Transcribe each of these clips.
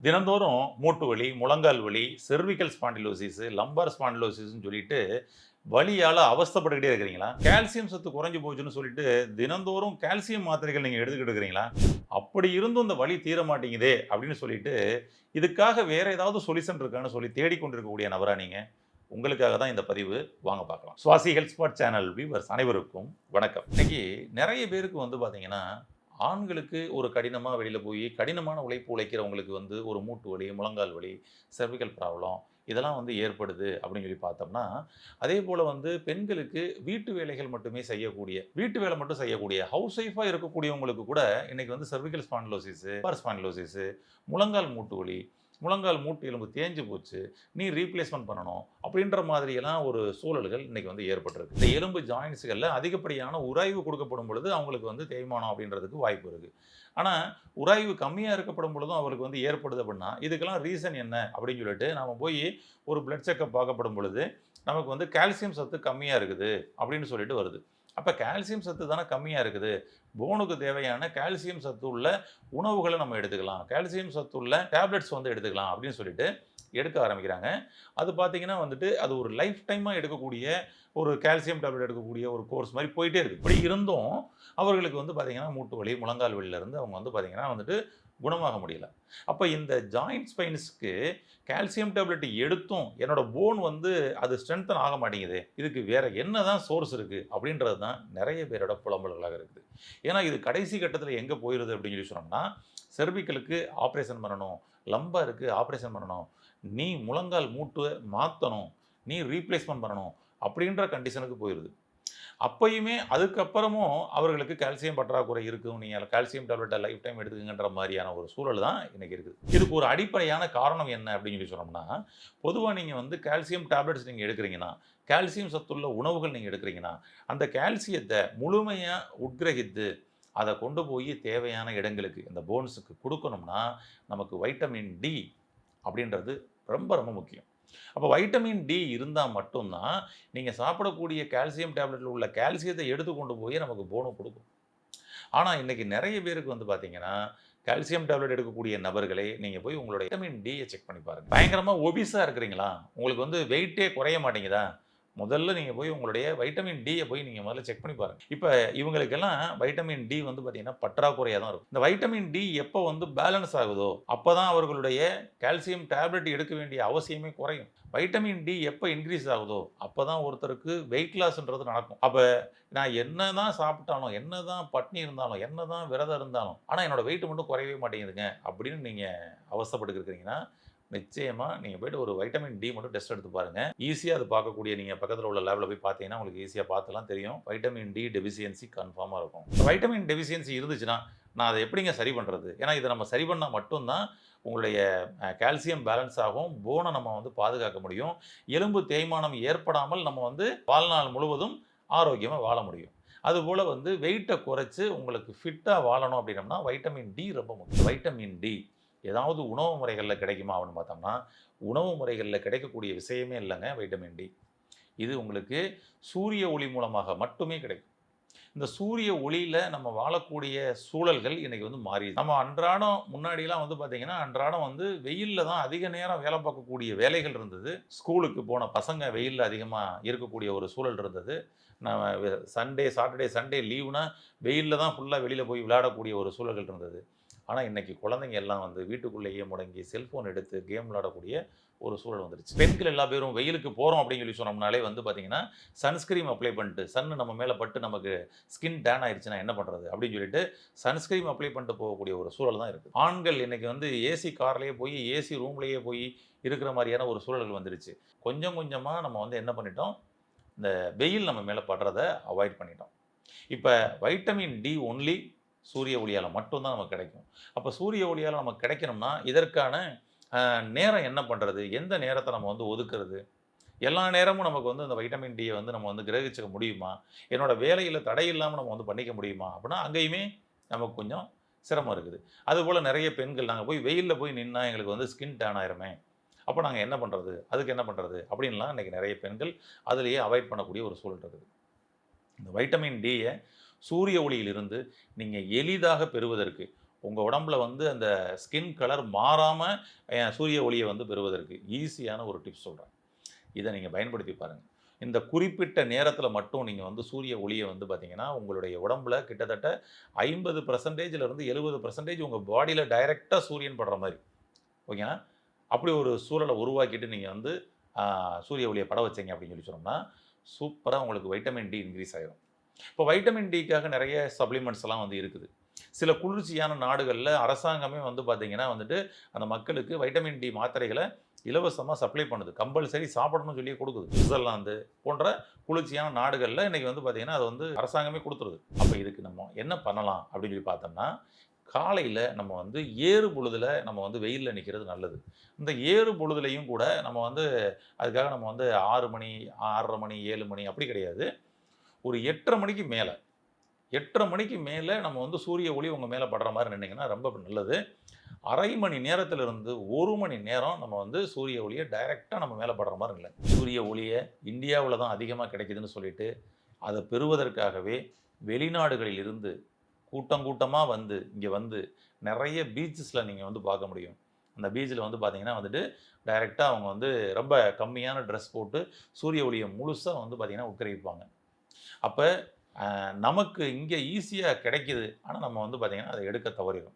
தினந்தோறும் மூட்டு வலி, முழங்கால் வலி, செர்விக்கல் ஸ்பாண்டிலோசிஸ், லம்பர் ஸ்பாண்டிலோசிஸ்ன்னு சொல்லிட்டு வலியால அவஸ்தைப்பட்டுக்கிட்டே இருக்கிறீங்களா? கால்சியம் சத்து குறைஞ்சு போச்சுன்னு சொல்லிட்டு தினந்தோறும் கால்சியம் மாத்திரைகள் நீங்க எடுத்துக்கிட்டு இருக்கிறீங்களா? அப்படி இருந்தும் இந்த வலி தீர மாட்டேங்குதே அப்படின்னு சொல்லிட்டு, இதுக்காக வேற ஏதாவது சொல்யூஷன் இருக்கான்னு சொல்லி தேடிக்கொண்டிருக்கக்கூடிய நபரா நீங்க? உங்களுக்காக தான் இந்த பதிவு. வாங்க பார்க்கலாம். சுவாசி ஹெல்த் ஸ்பாட் சேனல் வியூவர்ஸ் அனைவருக்கும் வணக்கம். இன்னைக்கு நெறைய பேருக்கு பார்த்தீங்கன்னா, ஆண்களுக்கு ஒரு கடினமா வெளியில போயி, கடினமான உழைப்பு உழைக்கிறவங்களுக்கு ஒரு மூட்டு வலி, முழங்கால் வலி, செர்விக்கல் ப்ராப்ளம் இதெல்லாம் ஏற்படுது அப்படின்னு சொல்லி பார்த்தோம்னா, அதேபோல பெண்களுக்கு வீட்டு வேலைகள் மட்டுமே செய்யக்கூடிய, வீட்டு வேலை மட்டும் செய்யக்கூடிய ஹவுஸ் ஒய்ஃபா இருக்கக்கூடியவங்களுக்கு கூட இன்னைக்கு செர்விக்கல் ஸ்பாண்டிலோசிஸ், லம்பர் ஸ்பாண்டிலோசிஸ், முழங்கால் மூட்டு வலி, முழங்கால் மூட்டு எலும்பு தேஞ்சு போச்சு, நீ ரீப்ளேஸ்மென்ட் பண்ணணும் அப்படின்ற மாதிரியெல்லாம் ஒரு சூழல்கள் இன்னைக்கு ஏற்பட்டிருக்கு. இந்த எலும்பு ஜாயிண்ட்ஸ்கள்ல அதிகப்படியான உராய்வு கொடுக்கப்படும் பொழுது அவங்களுக்கு தேய்மானம் அப்படின்றதுக்கு வாய்ப்பு இருக்கு. ஆனா, உராய்வு கம்மியா இருக்கப்படும் பொழுதும் அவருக்கு ஏற்படுது அப்படின்னா, இதுக்கெல்லாம் ரீசன் என்ன அப்படின்னு சொல்லிட்டு நாம போய் ஒரு பிளட் செக்கப் பார்க்கப்படும் பொழுது, நமக்கு கால்சியம் சத்து கம்மியா இருக்குது அப்படின்னு சொல்லிட்டு வருது. அப்ப கால்சியம் சத்து தானே கம்மியா இருக்குது. போனுக்கு தேவையான கால்சியம் சத்து உள்ள உணவுகள நம்ம எடுத்துக்கலாம். கால்சியம் சத்து உள்ள டேப்லெட்ஸ் எடுத்துக்கலாம் அப்படின்னு சொல்லிட்டு எடுக்க ஆரம்பிக்கிறாங்க. அது பார்த்தீங்கன்னா அது ஒரு லைஃப் டைமா எடுக்கக்கூடிய ஒரு கால்சியம் டேப்லெட் எடுக்கக்கூடிய ஒரு கோர்ஸ் மாரி போயிட்டே இருக்கு. இப்படி இருந்தும் அவர்களுக்கு பார்த்தீங்கன்னா, மூட்டு வலி, முழங்கால் வலியிலிருந்து அவங்க பார்த்தீங்கன்னா குணமாக முடியல. அப்ப இந்த ஜாயிண்ட் ஸ்பைன்ஸ்க்கு கால்சியம் டேப்லெட் எடுத்தும் என்னோட போன் அது ஸ்ட்ரெங்தன் ஆக மாட்டேங்குது. இதுக்கு வேற என்ன தான் சோர்ஸ் இருக்கு? அப்படின்றது தான் நெறைய பேரோட புலம்பல்களாக இருக்குது. ஏன்னா இது கடைசி கட்டத்தில எங்க போயிருது அப்படின்னு சொல்லி சொன்னோம்னா, செர்விக்கலுக்கு ஆப்பரேஷன் பண்ணணும். லம்பருக்கு ஆப்பரேஷன் பண்ணணும். நீ முழங்கால் மூட்ட மாத்தணும். நீ ரீப்ளேஸ்மென்ட் பண்ணணும். அப்படின்ற கண்டிஷனுக்கு போயிருது. அப்பயுமே அதுக்கப்புறமும் அவர்களுக்கு கால்சியம் பற்றாக்குறை இருக்கும். நீங்க கால்சியம் டேப்லெட்ட லைஃப் டைம் எடுத்துக்கங்கன்ற மாரியான ஒரு சூழல் தான் இன்னைக்கு இருக்குது. இதுக்கு ஒரு அடிப்படையான காரணம் என்ன அப்படின்னு சொல்லி சொன்னோம்னா, பொதுவா நீங்க கால்சியம் டேப்லெட்ஸ் நீங்க எடுக்கிறீங்கன்னா, கால்சியம் சத்துள்ள உணவுகள் நீங்க எடுக்கிறீங்கன்னா, அந்த கால்சியத்த முழுமையா உட்கிரகித்து, அத கொண்டு போய் தேவையான இடங்களுக்கு இந்த போன்ஸுக்கு குடுக்கணும்னா, நமக்கு வைட்டமின் டி அப்படின்றது ரொம்ப ரொம்ப முக்கியம். அப்ப வைட்டமின் டி இருந்தா மட்டும் தான், நீங்க சாப்பிடக்கூடிய கால்சியம் டேப்லெட்ல உள்ள கால்சியத்த எடுத்து கொண்டு போய் நமக்கு போனும் குடுக்கும். ஆனா, இன்னைக்கு நெறைய பேருக்கு பார்த்தீங்கன்னா, கால்சியம் டேப்லெட் எடுக்கக்கூடிய நபர்களே, நீங்க போய் உங்களுடைய வைட்டமின் டிய செக் பண்ணி பாருங்க. பயங்கரமா ஒபிஸா இருக்கிறீங்களா? உங்களுக்கு வெயிட்டே குறைய மாட்டேங்குதா? முதல்ல நீங்க போய் உங்களுடைய வைட்டமின் டிய போய் நீங்க முதல்ல செக் பண்ணி பாருங்க. இப்ப இவங்களுக்கெல்லாம் வைட்டமின் டி பார்த்தீங்கன்னா, பற்றாக்குறையா தான் இருக்கும். இந்த வைட்டமின் டி எப்ப பேலன்ஸ் ஆகுதோ, அப்பதான் அவர்களுடைய கால்சியம் டேப்லெட் எடுக்க வேண்டிய அவசியமே குறையும். வைட்டமின் டி எப்ப இன்கிரீஸ் ஆகுதோ, அப்பதான் ஒருத்தருக்கு வெயிட் லாஸ்ன்றது நடக்கும். அப்ப நான் என்னதான் சாப்பிட்டாலும், என்னதான் பட்னி இருந்தாலும், என்னதான் விரதம் இருந்தாலும், ஆனா என்னோட வெயிட் மட்டும் குறையவே மாட்டேங்குதுங்க அப்படின்னு நீங்க அவஸ்தைப்பட்டுட்டு இருக்கிறீங்கன்னா, நிச்சயமா நீங்க போயிட்டு ஒரு வைட்டமின் டி மட்டும் டெஸ்ட் எடுத்து பாருங்க. ஈஸியா அது பார்க்கக்கூடிய நீங்க பக்கத்துல உள்ள லேப்ல போய் பார்த்தீங்கன்னா, உங்களுக்கு ஈஸியா பார்த்துலாம் தெரியும். வைட்டமின் டி டெஃபிஷியன்சி கன்ஃபார்மா இருக்கும். வைட்டமின் டெஃபிஷியன்சி இருந்துச்சுன்னா, நான் அத எப்படிங்க சரி பண்றது? ஏன்னா இத நம்ம சரி பண்ணா மட்டும் தான் உங்களுடைய கால்சியம் பேலன்ஸ் ஆகும். போன நம்ம பாதுகாக்க முடியும். எலும்பு தேய்மானம் ஏற்படாமல் நம்ம வாழ்நாள் முழுவதும் ஆரோக்கியமா வாழ முடியும். அதுபோல வெயிட்ட குறைச்சு உங்களுக்கு ஃபிட்டா வாழணும் அப்படின்னம்னா, வைட்டமின் டி ரொம்ப முக்கியம். வைட்டமின் டி ஏதாவது உணவு முறைகள்ல கிடைக்குமா அப்படின்னு பார்த்தோம்னா, உணவு முறைகள்ல கிடைக்கக்கூடிய விஷயமே இல்லங்க வைட்டமின் டி. இது உங்களுக்கு சூரிய ஒளி மூலமாக மட்டுமே கிடைக்கும். இந்த சூரிய ஒளியில நம்ம வாழக்கூடிய சூழல்கள் இன்னைக்கு மாறிருச்சு. நம்ம அன்றாடம் முன்னாடிலாம் பார்த்தீங்கன்னா, அன்றாடம் வெயில்ல தான் அதிக நேரம் வேலை பார்க்கக்கூடிய வேலைகள் இருந்தது. ஸ்கூலுக்கு போன பசங்க வெயில்ல அதிகமா இருக்கக்கூடிய ஒரு சூழல் இருந்தது. நம்ம சண்டே, சாட்டர்டே, சண்டே லீவுனா வெயில்ல தான் ஃபுல்லா வெளியில போய் விளையாடக்கூடிய ஒரு சூழல்கள் இருந்தது. ஆனா, இன்னைக்கு குழந்தைங்க எல்லாம் வீட்டுக்குள்ளேயே முடங்கி செல்ஃபோன் எடுத்து கேம் விளையாடக்கூடிய ஒரு சூழல் வந்துருச்சு. பெண்கள் எல்லா பேரும் வெயிலுக்கு போறோம் அப்படின்னு சொல்லி சொன்னோம்னாலே பார்த்தீங்கன்னா, சன்ஸ்கிரீம் அப்ளை பண்ணிட்டு, சன் நம்ம மேல பட்டு நமக்கு ஸ்கின் டேன் ஆயிருச்சுன்னா என்ன பண்றது? அப்படின்னு சொல்லிட்டு சன்ஸ்கிரீம் அப்ளை பண்ணிட்டு போகக்கூடிய ஒரு சூழல் தான் இருக்கு. ஆண்கள் இன்னைக்கு ஏசி கார்லயே போய், ஏசி ரூம்லயே போய் இருக்கிற மாரியான ஒரு சூழல்கள் வந்துருச்சு. கொஞ்சம் கொஞ்சமா நம்ம என்ன பண்ணிட்டோம், இந்த வெயில் நம்ம மேல படுறத அவாய்ட் பண்ணிட்டோம். இப்ப வைட்டமின் டி ஒன்லி சூரிய ஒளியால மட்டும் தான் நமக்கு கிடைக்கும். அப்ப சூரிய ஒளியால நமக்கு கிடைக்கணும்னா, இதற்கான நேரம் என்ன பண்றது? எந்த நேரத்த நம்ம ஒதுக்குறது? எல்லா நேரமும் நமக்கு இந்த வைட்டமின் டிய நம்ம கிரகிச்சுக்க முடியுமா? என்னோட வேலையில தடை இல்லாம நம்ம பண்ணிக்க முடியுமா? அப்படின்னா, அங்கேயுமே நமக்கு கொஞ்சம் சிரமம் இருக்குது. அதுபோல நெறைய பெண்கள் நாங்க போய் வெயில்ல போய் நின்னா எங்களுக்கு ஸ்கின் டேன் ஆயிருமே! அப்ப நாங்க என்ன பண்றது? அதுக்கு என்ன பண்றது? அப்படின்லாம் இன்னைக்கு நெறைய பெண்கள் அதிலேயே அவாய்ட் பண்ணக்கூடிய ஒரு சூழல் இருக்குது. இந்த வைட்டமின் டிய சூரிய ஒளியிலிருந்து நீங்க எளிதாக பெறுவதற்கு, உங்கள் உடம்புல வந்து அந்த ஸ்கின் கலர் மாறாமல் சூரிய ஒளியை வந்து பெறுவதற்கு ஈஸியான ஒரு டிப்ஸ் சொல்கிறேன். இதை நீங்கள் பயன்படுத்தி பாருங்கள். இந்த குறிப்பிட்ட நேரத்தில் மட்டும் நீங்கள் வந்து சூரிய ஒளியை வந்து பார்த்தீங்கன்னா, உங்களுடைய உடம்புல கிட்டத்தட்ட 50% 70% உங்கள் பாடியில் டைரெக்டாக சூரியன் படுற மாதிரி. ஓகேங்களா? அப்படி ஒரு சூழலை உருவாக்கிட்டு நீங்கள் வந்து சூரிய ஒளியை பட வச்சீங்க அப்படின்னு சொல்லி சொன்னோம்னா, சூப்பராக உங்களுக்கு வைட்டமின் டி இன்க்ரீஸ் ஆயிரும். இப்போ வைட்டமின் டிக்காக நிறைய சப்ளிமெண்ட்ஸ் எல்லாம் வந்து இருக்குது. சில குளிர்ச்சியான நாடுகள்ல அரசாங்கமே வந்து பார்த்தீங்கன்னா வந்துட்டு, அந்த மக்களுக்கு வைட்டமின் டி மாத்திரைகள இலவசமா சப்ளை பண்ணுது. கம்பல்சரி சாப்பிடணும்னு சொல்லியே குடுக்குது. சுவிட்சர்லாந்து போன்ற குளிர்ச்சியான நாடுகள்ல இன்னைக்கு வந்து பார்த்தீங்கன்னா, அது வந்து அரசாங்கமே குடுத்துருது. அப்ப இதுக்கு நம்ம என்ன பண்ணலாம் அப்படின்னு சொல்லி பார்த்தோம்னா, காலையில நம்ம வந்து ஏறு பொழுதுல நம்ம வந்து வெயில்ல நிக்கிறது நல்லது. இந்த ஏறு பொழுதுலயும் கூட நம்ம வந்து அதுக்காக நம்ம வந்து 6 மணி, 6:30 மணி, 7 மணி அப்படி கிடையாது. ஒரு 8:30 மணிக்கு மேல 8:30 மணிக்கு மேல நம்ம வந்து சூரிய ஒளி உங்க மேல படுற மாரி நின்னீங்கன்னா ரொம்ப நல்லது. 1/2 மணி நேரத்திலிருந்து 1 மணி நேரம் நம்ம வந்து சூரிய ஒளிய டைரக்ட்டா நம்ம மேல படுற மாரி நில்லுங்க. சூரிய ஒளிய இந்தியாவுல தான் அதிகமா கிடைக்குதுன்னு சொல்லிட்டு, அத பெறுவதற்காகவே வெளிநாடுகளில் இருந்து கூட்டம் கூட்டமா வந்து, இங்க வந்து நெறைய பீச்சஸ்ல நீங்க வந்து பார்க்க முடியும். அந்த பீச்ல வந்து பார்த்தீங்கன்னா வந்துட்டு, டைரக்ட்டா அவங்க வந்து ரொம்ப கம்மியான ட்ரெஸ் போட்டு சூரிய ஒளிய முழுசா வந்து பார்த்தீங்கன்னா உட்கரிப்பாங்க. அப்ப நமக்கு இங்க ஈஸியா கிடைக்குது. ஆனா, நம்ம வந்து பார்த்தீங்கன்னா, அத எடுக்க தவறிறோம்.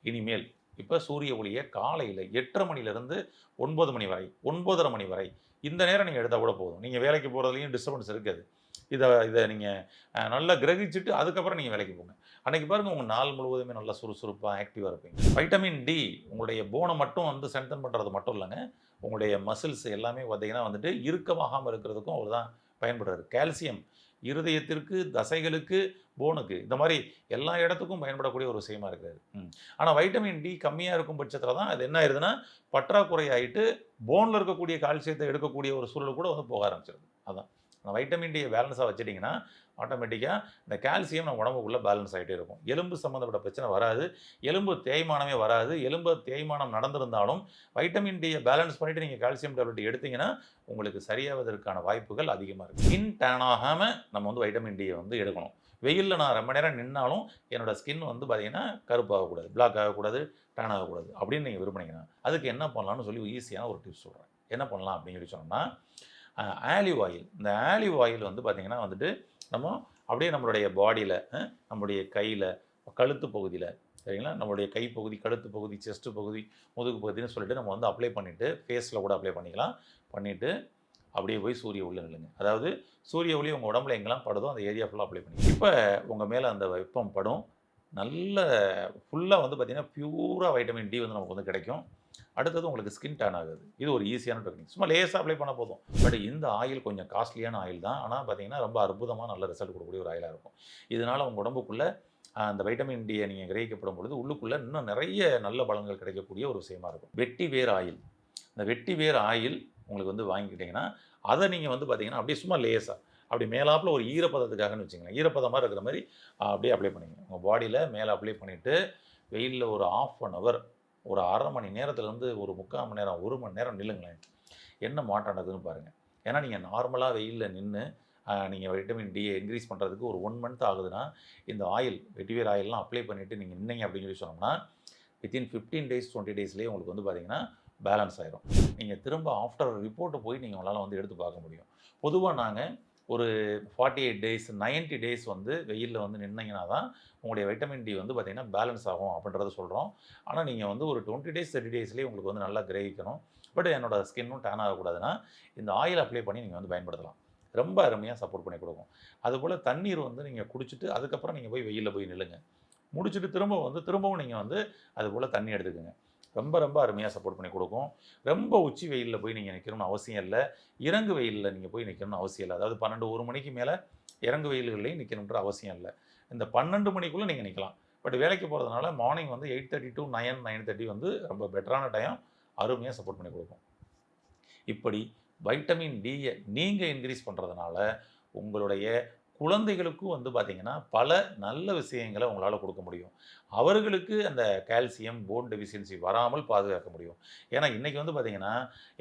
இனிமேல் இப்ப சூரிய ஒளிய காலையில 8:30 மணியிலிருந்து 9 மணி வரை, 9:30 மணி வரை இந்த நேரம் நீங்க எடுத்தா கூட போதும். நீங்க வேலைக்கு போறதுலயும் டிஸ்டர்பன்ஸ் இருக்காது. இத இத நீங்க நல்லா கிரகிச்சுட்டு அதுக்கப்புறம் நீங்க வேலைக்கு போங்க. அன்னைக்கு பாருங்க உங்க நாள் முழுவதுமே நல்லா சுறுசுறுப்பா, ஆக்டிவா இருப்பீங்க. வைட்டமின் டி உங்களுடைய போன மட்டும் வந்து ஸ்ட்ரெங்தன் பண்றது மட்டும் இல்லங்க. உங்களுடைய மசில்ஸ் எல்லாமே பார்த்தீங்கன்னா வந்துட்டு இறுக்கமாகாம இருக்கிறதுக்கும் அவர் தான் பயன்படுறாரு. கால்சியம் இருதயத்திற்கு, தசைகளுக்கு, போனுக்கு இந்த மாரி எல்லா இடத்துக்கும் பயன்படக்கூடிய ஒரு விஷயமா இருக்காது. ஆனா வைட்டமின் டி கம்மியா இருக்கும் பட்சத்தில தான் அது என்ன ஆயிருதுன்னா, பற்றாக்குறை ஆயிட்டு போன்ல இருக்கக்கூடிய கால்சியத்த எடுக்கக்கூடிய ஒரு சூழல் கூட வந்து போக ஆரம்பிச்சுருது. அதான். அந்த வைட்டமின் டிய பேலன்ஸா வச்சுட்டீங்கன்னா, ஆட்டோமேட்டிக்கா இந்த கால்சியம் நம்ம உடம்புக்குள்ள பேலன்ஸ் ஆயிட்டே இருக்கும். எலும்பு சம்மந்தப்பட்ட பிரச்சனை வராது. எலும்பு தேய்மானமே வராது. எலும்பு தேய்மானம் நடந்திருந்தாலும், வைட்டமின் டிய பேலன்ஸ் பண்ணிட்டு நீங்க கால்சியம் டேப்லெட் எடுத்தீங்கன்னா, உங்களுக்கு சரியாவதற்கான வாய்ப்புகள் அதிகமா இருக்கு. ஸ்கின் டேன் ஆகாம நம்ம வந்து வைட்டமின் டிய வந்து எடுக்கணும். வெயில்ல நான் ரொம்ப நேரம் நின்னாலும், என்னோட ஸ்கின் வந்து பார்த்தீங்கன்னா, கருப்பாகக்கூடாது, பிளாக் ஆகக்கூடாது, டேன் ஆகக்கூடாது அப்படின்னு நீங்க விரும்புனீங்கன்னா, அதுக்கு என்ன பண்ணலாம்னு சொல்லி ஈஸியான ஒரு டிப்ஸ் சொல்றேன். என்ன பண்ணலாம் அப்படின்னு சொல்லி சொன்னோம்னா, ஆலிவ் ஆயில். இந்த ஆலிவ் ஆயில் வந்து பார்த்தீங்கன்னா வந்துட்டு, நம்ம அப்படியே நம்மளுடைய பாடியில, நம்முடைய கையில, கழுத்து பகுதியில சரிங்களா? நம்மளுடைய கை பகுதி, கழுத்து பகுதி, செஸ்ட் பகுதி, முதுகு பகுதின்னு சொல்லிட்டு நம்ம வந்து அப்ளை பண்ணிட்டு, ஃபேஸ்ல கூட அப்ளை பண்ணிக்கலாம். பண்ணிட்டு அப்படியே போய் சூரிய ஒளியில நில்லுங்க. அதாவது சூரிய ஒளி உங்க உடம்புல எங்கெல்லாம் படுதோ அந்த ஏரியா ஃபுல்லா அப்ளை பண்ணிக்கங்க. இப்ப உங்க மேல அந்த வெப்பம் படும். நல்ல ஃபுல்லா வந்து பார்த்தீங்கன்னா, பியூரா வைட்டமின் டி வந்து நமக்கு வந்து கிடைக்கும். அடுத்தது உங்களுக்கு ஸ்கின் டேன் ஆகாது. இது ஒரு ஈஸியான டெக்னிக். சும்மா லேசா அப்ளை பண்ணா போதும். பட் இந்த ஆயில் கொஞ்சம் காஸ்ட்லியான ஆயில் தான். ஆனா பார்த்தீங்கன்னா, ரொம்ப அற்புதமா நல்ல ரிசல்ட் குடுக்கக்கூடிய ஒரு ஆயிலா இருக்கும். இதனால உங்க உடம்புக்குள்ள அந்த வைட்டமின் டிய நீங்க கிரகிக்கப்படும் பொழுது, உள்ளுக்குள்ள இன்னும் நெறைய நல்ல பலன்கள் கிடைக்கக்கூடிய ஒரு விஷயமா இருக்கும். வெட்டி வேர் ஆயில். இந்த வெட்டி வேர் ஆயில் உங்களுக்கு வந்து வாங்கிக்கிட்டீங்கன்னா, அத நீங்க வந்து பார்த்தீங்கன்னா, அப்படியே சும்மா லேசா அப்படி மேலாப்புல ஒரு ஈரப்பதத்துக்காகன்னு வச்சுக்கங்களேன். ஈரப்பதமா இருக்கிற மாரி அப்படியே அப்ளை பண்ணிக்கங்க. உங்க பாடியில மேல அப்ளை பண்ணிட்டு, வெயில்ல ஒரு 1/2 ஹவர் ஒரு 1/2 மணி நேரத்திலருந்து ஒரு 3/4 மணி நேரம், 1 மணி நேரம் நில்லுங்களேன். என்ன மாற்றம் நடக்குதுன்னு பாருங்க. ஏன்னா நீங்க நார்மலா வெயில்ல நின்னு, நீங்க வைட்டமின் டி இன்கிரீஸ் பண்றதுக்கு ஒரு 1 மந்த் ஆகுதுன்னா, இந்த ஆயில் வெட்டிவேர் ஆயில்லாம் அப்ளை பண்ணிட்டு நீங்க நின்னீங்க அப்படின்னு சொல்லி சொன்னோம்னா, வித்தின் 15 டேஸ், 20 டேஸ்லயே உங்களுக்கு வந்து பார்த்தீங்கன்னா, பேலன்ஸ் ஆயிரும். நீங்க திரும்ப ஆஃப்டர் ரிப்போர்ட்ட போய் நீங்க உங்களால வந்து எடுத்து பார்க்க முடியும். பொதுவா நாங்க ஒரு 48 டேஸ், 90 டேஸ் வந்து வெயில்ல வந்து நின்னீங்கன்னா தான், உங்களுடைய வைட்டமின் டி வந்து பார்த்தீங்கன்னா, பேலன்ஸ் ஆகும் அப்படின்றத சொல்றோம். ஆனா, நீங்க வந்து ஒரு 20 டேஸ், 30 டேஸ்லயே உங்களுக்கு வந்து நல்லா கிரகிக்கணும். பட் என்னோட ஸ்கின்னும் டேன் ஆகக்கூடாதுன்னா, இந்த ஆயில் அப்ளை பண்ணி நீங்க வந்து பயன்படுத்தலாம். ரொம்ப அருமையா சப்போர்ட் பண்ணி குடுக்கும். அதுபோல தண்ணீர் வந்து நீங்க குடிச்சிட்டு, அதுக்கப்புறம் நீங்க போய் வெயில்ல போய் நில்லுங்க. முடிச்சுட்டு திரும்பவும் நீங்க வந்து அதுபோல தண்ணி எடுத்துக்கங்க. ரொம்ப ரொம்ப அருமையா சப்போர்ட் பண்ணி குடுக்கும். ரொம்ப உச்சி வெயில்ல போய் நீங்க நிக்கணும்னு அவசியம் இல்ல. இறங்கு வெயில்ல நீங்க போய் நிக்கணும்னு அவசியம் இல்ல. அதாவது 12, 1 மணிக்கு மேல இறங்கு வெயில்கள்லயும் நிக்கணும்ன்ற அவசியம் இல்ல. இந்த 12 மணிக்குள்ள நீங்க நிக்கலாம். பட் வேலைக்கு போறதுனால மார்னிங் வந்து 8:30 டூ 9, 9:30 வந்து ரொம்ப பெட்டரான டைம். அருமையா சப்போர்ட் பண்ணி குடுக்கும். இப்படி வைட்டமின் டிய நீங்க இன்கிரீஸ் பண்றதுனால, உங்களுடைய குழந்தைகளுக்கும் வந்து பார்த்தீங்கன்னா, பல நல்ல விஷயங்கள உங்களால குடுக்க முடியும். அவர்களுக்கு அந்த கால்சியம், போன் டெஃபிஷியன்சி வராமல் பாதுகாக்க முடியும். ஏன்னா, இன்னைக்கு வந்து பார்த்தீங்கன்னா,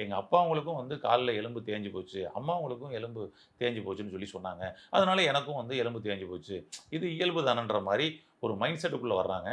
எங்க அப்பாங்களுக்கும் வந்து கால்ல எலும்பு தேஞ்சு போச்சு. அம்மாவங்களுக்கும் எலும்பு தேஞ்சு போச்சுன்னு சொல்லி சொன்னாங்க. அதனால எனக்கும் வந்து எலும்பு தேஞ்சு போச்சு. இது இயல்பு தானன்ற மாரி ஒரு மைண்ட் செட்டுக்குள்ள வர்றாங்க.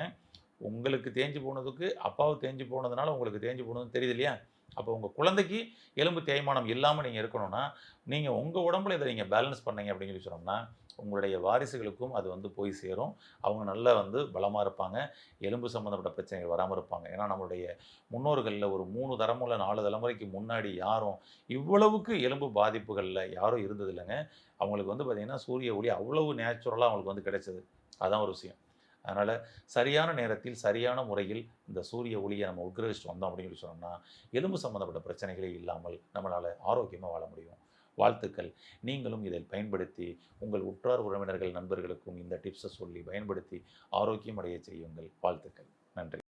உங்களுக்கு தேஞ்சு போனதுக்கு அப்பாவு தேஞ்சு போனதுனால உங்களுக்கு தேஞ்சு போனதுன்னு தெரியுது இல்லையா? அப்போ உங்க குழந்தைக்கு எலும்பு தேய்மானம் இல்லாம நீங்க இருக்கணும்னா, நீங்க உங்க உடம்புல இத நீங்க பேலன்ஸ் பண்ணீங்க அப்படின்னு சொல்லி சொன்னோம்னா, உங்களுடைய வாரிசுகளுக்கும் அது வந்து போய் சேரும். அவங்க நல்லா வந்து பலமா இருப்பாங்க. எலும்பு சம்மந்தப்பட்ட பிரச்சனைகள் வராம இருப்பாங்க. ஏன்னா நம்மளுடைய முன்னோர்கள்ல ஒரு 3 தலைமுறை, 4 தலைமுறைக்கு முன்னாடி யாரும் இவ்வளவுக்கு எலும்பு பாதிப்புகள்ல யாரும் இருந்ததில்லங்க. அவங்களுக்கு வந்து பார்த்தீங்கன்னா, சூரிய ஒளி அவ்வளவு நேச்சுரலா அவங்களுக்கு வந்து கிடைச்சது. அதான் ஒரு விஷயம். அதனால சரியான நேரத்தில், சரியான முறையில் இந்த சூரிய ஒளிய நம்ம உட்கிரகிச்சுட்டு வந்தோம் அப்படின்னு சொல்லி சொன்னோம்னா, எலும்பு சம்மந்தப்பட்ட பிரச்சனைகளே இல்லாமல் நம்மளால ஆரோக்கியமா வாழ முடியும். வாழ்த்துக்கள். நீங்களும் இதில் பயன்படுத்தி, உங்கள் உற்றார் உறவினர்கள், நண்பர்களுக்கும் இந்த டிப்ஸ சொல்லி பயன்படுத்தி ஆரோக்கியம் அடைய செய்யுங்கள். வாழ்த்துக்கள். நன்றி.